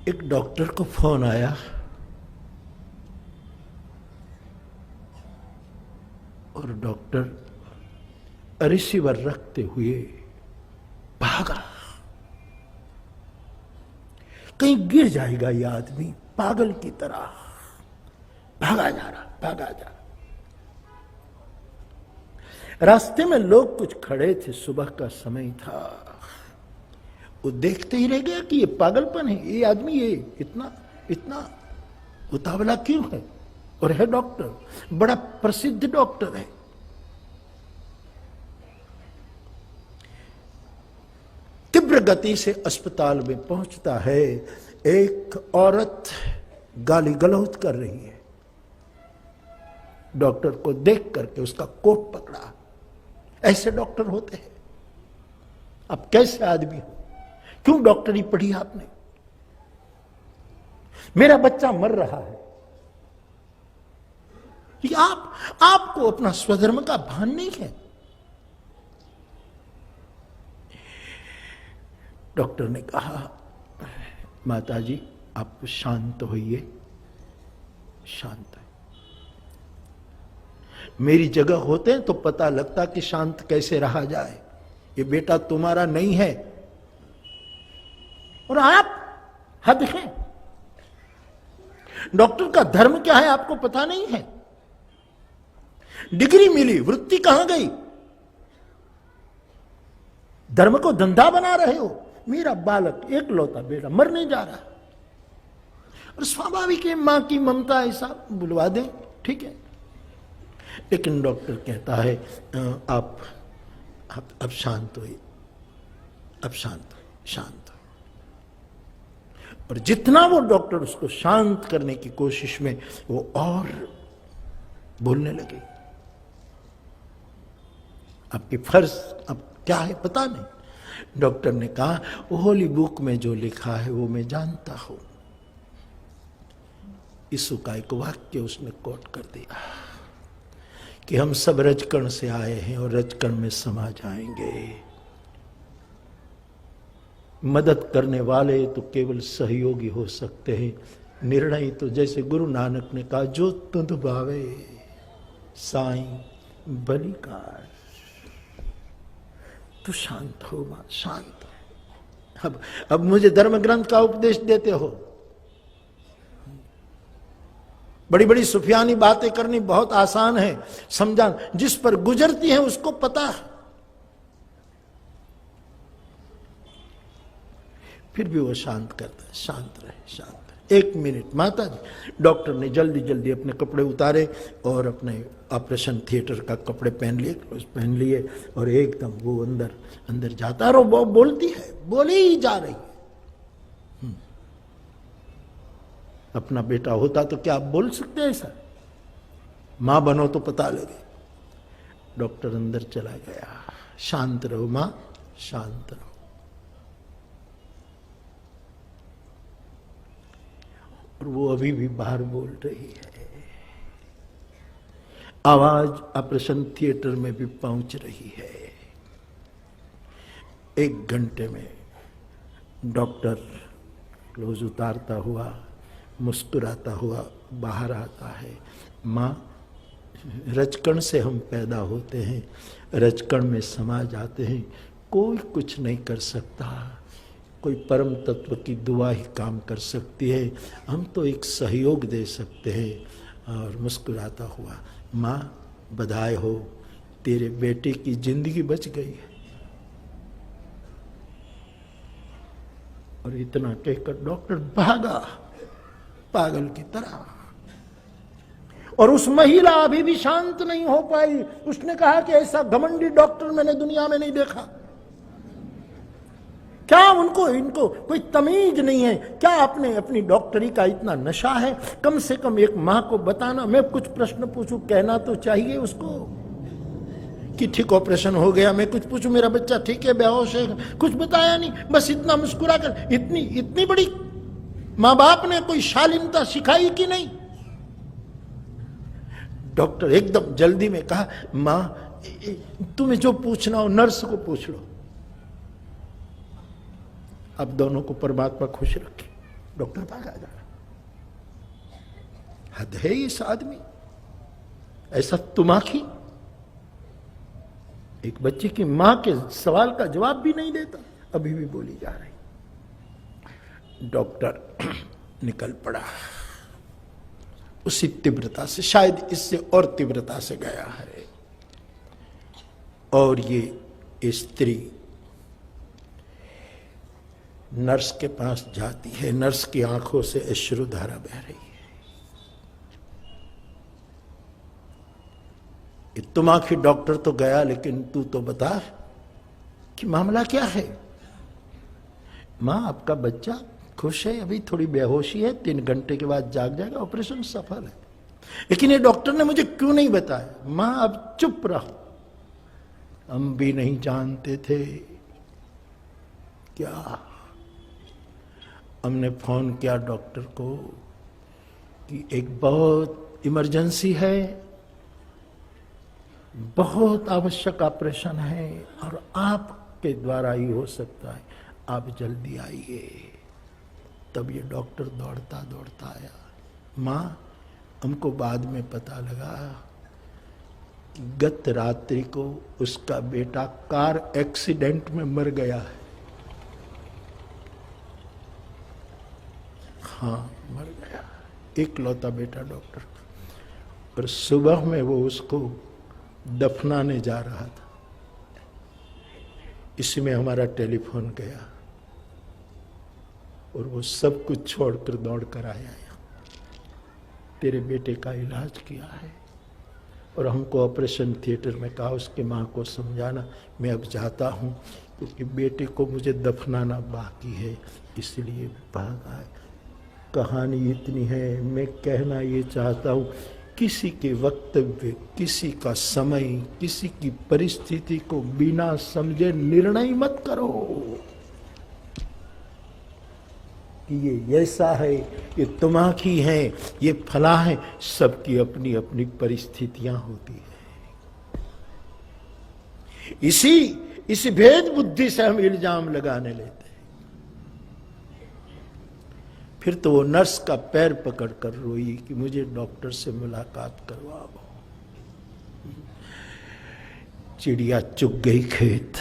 एक डॉक्टर को फोन आया और डॉक्टर रिसीवर रखते हुए भागा। कहीं गिर जाएगा ये आदमी, पागल की तरह भागा जा रहा। रास्ते में लोग कुछ खड़े थे, सुबह का समय था। वो देखते ही रह गया कि ये पागलपन है, ये आदमी ये इतना उतावला क्यों है। और है डॉक्टर, बड़ा प्रसिद्ध डॉक्टर है। तीव्र गति से अस्पताल में पहुंचता है। एक औरत गाली गलौज कर रही है। डॉक्टर को देख करके उसका कोट पकड़ा। ऐसे डॉक्टर होते हैं। अब कैसे आदमी हो, क्यों डॉक्टरी पढ़ी आपने? मेरा बच्चा मर रहा है। कि आपको अपना स्वधर्म का भान नहीं है। डॉक्टर ने कहा, माताजी आप शांत होइए, शांत है। मेरी जगह होते तो पता लगता कि शांत कैसे रहा जाए। ये बेटा तुम्हारा नहीं है और आप हद हैं। डॉक्टर का धर्म क्या है आपको पता नहीं है। डिग्री मिली, वृत्ति कहां गई? धर्म को धंधा बना रहे हो। मेरा बालक एकलौता बेटा मर नहीं जा रहा और स्वाभाविक है मां की ममता, ऐसा बुलवा दें, ठीक है। लेकिन डॉक्टर कहता है आप अब शांत होइए, अब शांत हो। और जितना वो डॉक्टर उसको शांत करने की कोशिश में, वो और बोलने लगे। आपकी फर्ज अब क्या है पता नहीं। डॉक्टर ने कहा, होली बुक में जो लिखा है वो मैं जानता हूं। यीशु का एक वाक्य उसने कोट कर दिया कि हम सब रजकण से आए हैं और रजकण में समा जाएंगे। मदद करने वाले तो केवल सहयोगी हो सकते हैं। निर्णय तो जैसे गुरु नानक ने कहा, जो तुध भावे साईं बलिकार। तो शांत हो मां, शांत हो। अब मुझे धर्म ग्रंथ का उपदेश देते हो। बड़ी बड़ी सुफियानी बातें करनी बहुत आसान है, समझा। जिस पर गुजरती है उसको पता है। फिर भी वो शांत करता है, शांत रहे, शांत रहे। 1 मिनट माता जी। डॉक्टर ने जल्दी जल्दी अपने कपड़े उतारे और अपने ऑपरेशन थिएटर का कपड़े पहन लिए और एकदम वो अंदर जाता है। और वो बोलती है, बोली ही जा रही है। अपना बेटा होता तो क्या आप बोल सकते हैं ऐसा? मां बनो तो पता लगे। डॉक्टर अंदर चला गया। शांत रहो मां, शांत रहो। और वो अभी भी बाहर बोल रही है। आवाज ऑपरेशन थिएटर में भी पहुंच रही है। 1 घंटे में डॉक्टर क्लोज उतारता हुआ, मुस्कुराता हुआ बाहर आता है। मां, रजकण से हम पैदा होते हैं, रजकण में समा जाते हैं। कोई कुछ नहीं कर सकता, कोई परम तत्व की दुआ ही काम कर सकती है। हम तो एक सहयोग दे सकते हैं। और मुस्कुराता हुआ, मां बधाई हो, तेरे बेटे की जिंदगी बच गई है। और इतना कहकर डॉक्टर भागा पागल की तरह। और उस महिला अभी भी शांत नहीं हो पाई। उसने कहा कि ऐसा घमंडी डॉक्टर मैंने दुनिया में नहीं देखा। क्या इनको कोई तमीज नहीं है? क्या अपनी डॉक्टरी का इतना नशा है? कम से कम एक मां को बताना। मैं कुछ प्रश्न पूछूं, कहना तो चाहिए उसको कि ठीक ऑपरेशन हो गया। मैं कुछ पूछूं, मेरा बच्चा ठीक है, बेहोश है, कुछ बताया नहीं। बस इतना मुस्कुरा कर, इतनी बड़ी मां बाप ने कोई शालीनता सिखाई कि नहीं? डॉक्टर एकदम जल्दी में कहा, मां तुम्हें जो पूछना हो नर्स को पूछ लो। अब दोनों को परमात्मा खुश रखे। डॉक्टर भागा जा रहा। हद है इस आदमी, ऐसा तुमाखी एक बच्चे की मां के सवाल का जवाब भी नहीं देता, अभी भी बोली जा रही। डॉक्टर निकल पड़ा उसी तीव्रता से, शायद इससे और तीव्रता से गया है। और ये स्त्री नर्स के पास जाती है, नर्स की आंखों से अश्रुधारा बह रही है। तुम आखिर डॉक्टर तो गया, लेकिन तू तो बता कि मामला क्या है। मां आपका बच्चा खुश है, अभी थोड़ी बेहोशी है, 3 घंटे के बाद जाग जाएगा, ऑपरेशन सफल है। लेकिन ये डॉक्टर ने मुझे क्यों नहीं बताया। मां अब चुप रहो, हम भी नहीं जानते थे। क्या हमने फोन किया डॉक्टर को कि एक बहुत इमरजेंसी है, बहुत आवश्यक ऑपरेशन है और आपके द्वारा ही हो सकता है, आप जल्दी आइए। तब ये डॉक्टर दौड़ता दौड़ता आया। मां, हमको बाद में पता लगा कि गत रात्रि को उसका बेटा कार एक्सीडेंट में मर गया है। हाँ, मर गया, इकलौता बेटा डॉक्टर। और सुबह में वो उसको दफनाने जा रहा था, इसमें हमारा टेलीफोन गया और वो सब कुछ छोड़कर दौड़ कर आया। तेरे बेटे का इलाज किया है। और हमको ऑपरेशन थिएटर में कहा उसकी मां को समझाना, मैं अब जाता हूं क्योंकि बेटे को मुझे दफनाना बाकी है, इसलिए भागा है। कहानी इतनी है, मैं कहना ये चाहता हूं, किसी के वक्तव्य, किसी का समय, किसी की परिस्थिति को बिना समझे निर्णय मत करो कि ये ऐसा है, ये तुमाखी है, ये फला है। सबकी अपनी अपनी परिस्थितियां होती है। इसी भेद बुद्धि से हम इल्जाम लगाने लेते हैं। फिर तो वो नर्स का पैर पकड़कर रोई कि मुझे डॉक्टर से मुलाकात करवाओ। चिड़िया चुग गई खेत।